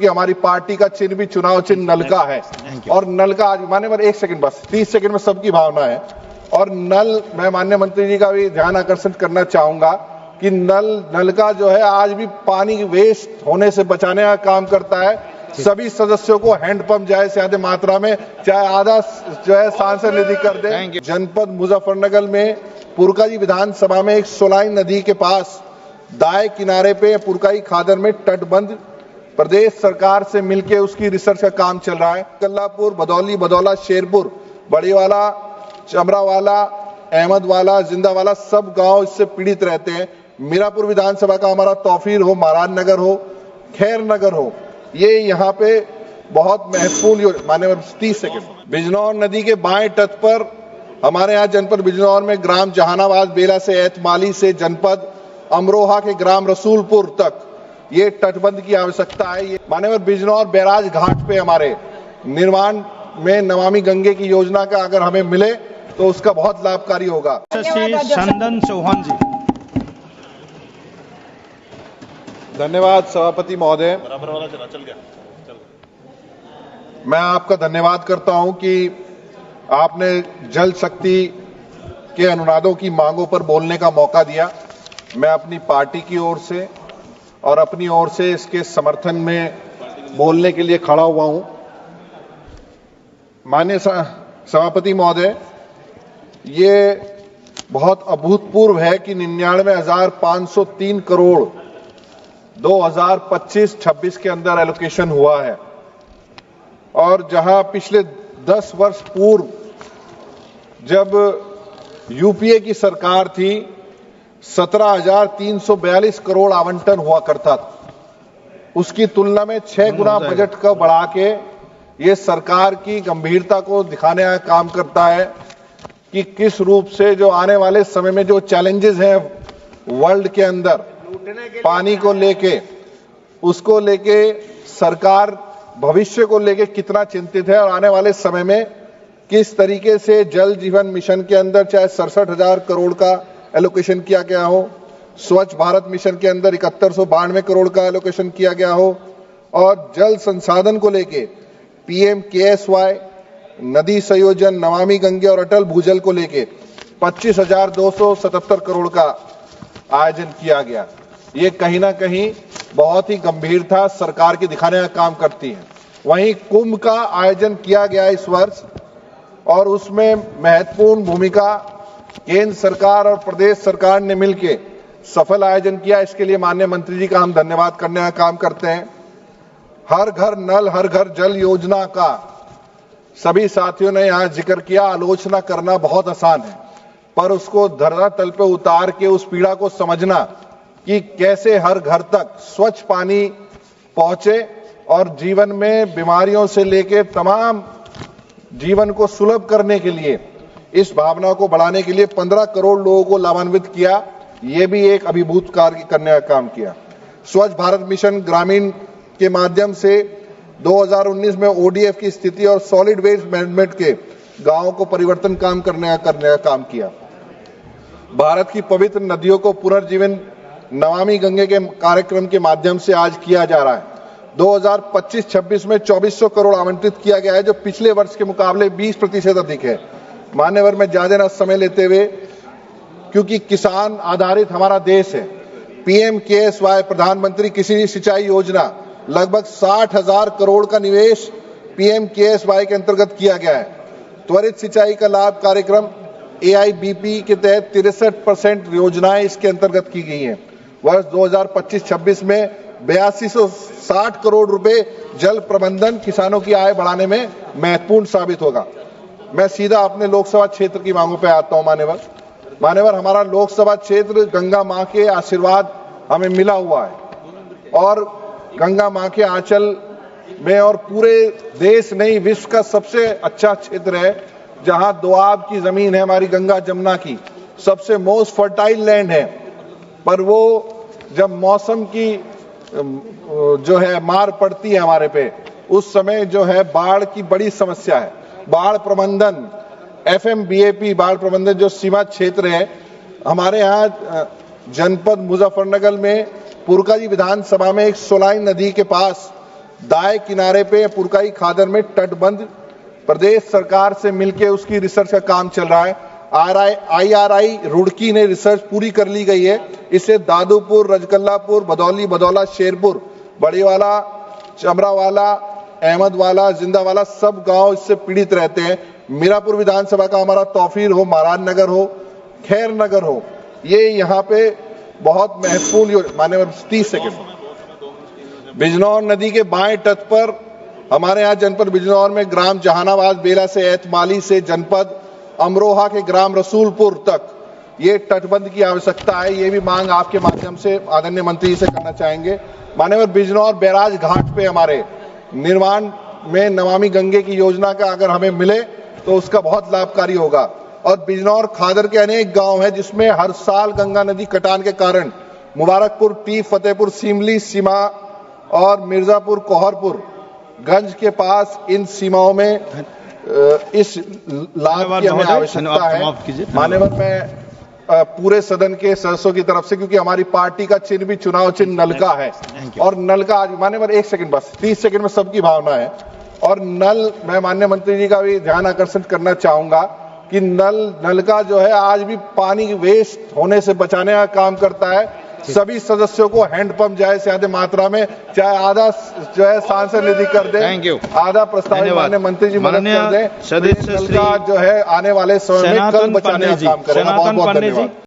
कि हमारी पार्टी का चिन्ह भी चुनाव चिन्ह नल का है और नल का आज मान्यवर 1 सेकंड बस 30 सेकंड में सबकी भावना है और नल मैं माननीय मंत्री जी का भी ध्यान आकर्षित करना चाहूंगा कि नल का जो है आज भी पानी वेस्ट होने से बचाने का काम करता है। सभी सदस्यों को हैंडपंप ज्यादा से ज्यादा मात्रा में चाहे आधा जो है सांसद निधि कर दे। जनपद मुजफ्फरनगर में पुरकाई विधानसभा में एक सोलाई नदी के पास दाएं किनारे पे पुरकाई खादर में तटबंध प्रदेश सरकार से मिलकर उसकी रिसर्च का काम चल रहा है। कल्लापुर, भदौली, बदौला, शेरपुर, बड़ीवाला, चमरावाला, अहमदवाला, जिंदावाला सब गांव इससे पीड़ित रहते हैं। मीरापुर विधानसभा का हमारा तौफीर हो, महाराज नगर हो, खैर नगर हो, ये यहाँ पे बहुत महत्वपूर्ण माने 30 सेकंड। बिजनौर नदी के बाएं तट पर हमारे यहाँ जनपद बिजनौर में ग्राम जहानाबाद बेला से एतमाली से जनपद अमरोहा के ग्राम रसूलपुर तक ये तटबंध की आवश्यकता है। ये मान्यवर बिजनौर बैराज घाट पे हमारे निर्माण में नमामि गंगे की योजना का अगर हमें मिले तो उसका बहुत लाभकारी होगा। चंदन चौहान जी। धन्यवाद सभापति महोदय। मैं आपका धन्यवाद करता हूं कि आपने जल शक्ति के अनुदानों की मांगों पर बोलने का मौका दिया। मैं अपनी पार्टी की ओर से और अपनी ओर से इसके समर्थन में बोलने के लिए खड़ा हुआ हूं। माननीय सभापति महोदय, ये बहुत अभूतपूर्व है कि 99,503 करोड़ 2025-26 के अंदर एलोकेशन हुआ है और जहां पिछले 10 वर्ष पूर्व जब यूपीए की सरकार थी 17,342 करोड़ आवंटन हुआ करता था, उसकी तुलना में 6 गुना बजट को बढ़ा के ये सरकार की गंभीरता को दिखाने का काम करता है कि किस रूप से जो आने वाले समय में जो चैलेंजेस हैं वर्ल्ड के अंदर पानी को लेके, उसको लेके सरकार भविष्य को लेके कितना चिंतित है और आने वाले समय में किस तरीके से जल जीवन मिशन के अंदर चाहे 67,000 करोड़ का एलोकेशन किया गया हो, स्वच्छ भारत मिशन के अंदर 7192 करोड़ का एलोकेशन किया गया हो और जल संसाधन को लेके PMKSY, नदी संयोजन, नमामि गंगे और अटल भूजल को लेके 25,277 करोड़ का आयोजन किया गया। ये कहीं ना कहीं बहुत ही गंभीरता सरकार की दिखाने का काम करती है। वहीं कुंभ का आयोजन किया गया इस वर्ष और उसमें महत्वपूर्ण भूमिका केंद्र सरकार और प्रदेश सरकार ने मिलकर सफल आयोजन किया। इसके लिए माननीय मंत्री जी का हम धन्यवाद करने का काम करते हैं। हर घर नल हर घर जल योजना का सभी साथियों ने यहाँ जिक्र किया। आलोचना करना बहुत आसान है, पर उसको धरातल पे उतार के उस पीड़ा को समझना कि कैसे हर घर तक स्वच्छ पानी पहुंचे और जीवन में बीमारियों से लेकर तमाम जीवन को सुलभ करने के लिए इस भावना को बढ़ाने के लिए 15 करोड़ लोगों को लाभान्वित किया। ये भी एक अभिभूत कार्य करने का काम किया। स्वच्छ भारत मिशन ग्रामीण के माध्यम से 2019 में ODF की स्थिति और सॉलिड वेस्ट मैनेजमेंट के गांवों को परिवर्तन करने का काम किया। भारत की पवित्र नदियों को पुनर्जीवन नमामि गंगे के कार्यक्रम के माध्यम से आज किया जा रहा है। 2025-26 में 2400 करोड़ आवंटित किया गया है, जो पिछले वर्ष के मुकाबले 20% अधिक है। मान्यवर, में ज्यादा न समय लेते हुए, क्योंकि किसान आधारित हमारा देश है, PMKSY प्रधानमंत्री कृषि सिंचाई योजना लगभग 60,000 करोड़ का निवेश PMKSY के अंतर्गत किया गया है। त्वरित सिंचाई का लाभ कार्यक्रम AIBP के तहत 63% योजनाएं इसके अंतर्गत की गई हैं। वर्ष 2025-26 में 8260 करोड़ रुपए जल प्रबंधन किसानों की आय बढ़ाने में महत्वपूर्ण साबित होगा। मैं सीधा अपने लोकसभा क्षेत्र की मांगों पे आता हूं। मान्यवर, हमारा लोकसभा क्षेत्र गंगा मां के आशीर्वाद हमें मिला हुआ है और गंगा मां के आंचल में और पूरे देश नहीं विश्व का सबसे अच्छा क्षेत्र है, जहां दोआब की जमीन है हमारी गंगा जमुना की, सबसे मोस्ट फर्टाइल लैंड है। पर वो जब मौसम की जो है मार पड़ती है हमारे पे, उस समय जो है बाढ़ की बड़ी समस्या है। बाढ़ प्रबंधन FMBAP बाढ़ प्रबंधन जो सीमा क्षेत्र है, हमारे यहाँ जनपद मुजफ्फरनगर में पुरकाई विधानसभा में एक सोलाई नदी के पास दाएं किनारे पे पुरकाई खादर में तटबंध प्रदेश सरकार से मिलके उसकी रिसर्च का काम चल रहा है। IRI रुड़की ने रिसर्च पूरी कर ली गई है। इससे दादूपुर, रजकल्लापुर, भदौली, भदौला, शेरपुर, बड़ीवाला, चमरावाला, अहमदवाला, जिंदावाला सब गांव इससे पीड़ित रहते हैं। मीरापुर विधानसभा का हमारा तौफीर हो, महाराज नगर हो, खैर नगर हो, ये यहाँ पे बहुत महत्वपूर्ण माने 30 सेकंड। बिजनौर नदी के बाएं तट पर हमारे यहाँ जनपद बिजनौर में ग्राम जहानाबाद बेला से एतमाली से जनपद अमरोहा के ग्राम रसूलपुर तक ये तटबंध की आवश्यकता है। ये भी मांग आपके माध्यम से आदरणीय मंत्री जी से करना चाहेंगे। माननीय बिजनौर बैराज घाट पे हमारे निर्माण में नमामि गंगे की योजना का अगर हमें मिले तो उसका बहुत लाभकारी होगा। और बिजनौर खादर के अनेक गांव हैं जिसमें हर साल गंगा नदी कटान के कारण मुबारकपुर, टी, फतेहपुर, सिमली सीमा और मिर्जापुर, कोहरपुर गंज के पास इन सीमाओं में इस लाभ की हमें आवश्यकता है। माननीय मैं पूरे सदन के सदस्यों की तरफ से, क्योंकि हमारी पार्टी का चिन्ह भी चुनाव चिन्ह नल का है और नल का आज माननीय एक सेकंड बस 30 सेकंड में सबकी भावना है। और नल मैं माननीय मंत्री जी का भी ध्यान आकर्षित करना चाहूंगा कि नल का जो है आज भी पानी वेस्ट होने से बचाने का काम करता है। सभी सदस्यों को हैंडपंप ज्यादा से ज्यादा मात्रा में, चाहे आधा जो है सांसद निधि कर दे, आधा प्रस्तावित माननीय मंत्री जी मदद कर दे, नल का जो है आने वाले समय में कल बचाने का काम करेगा। बहुत बहुत धन्यवाद।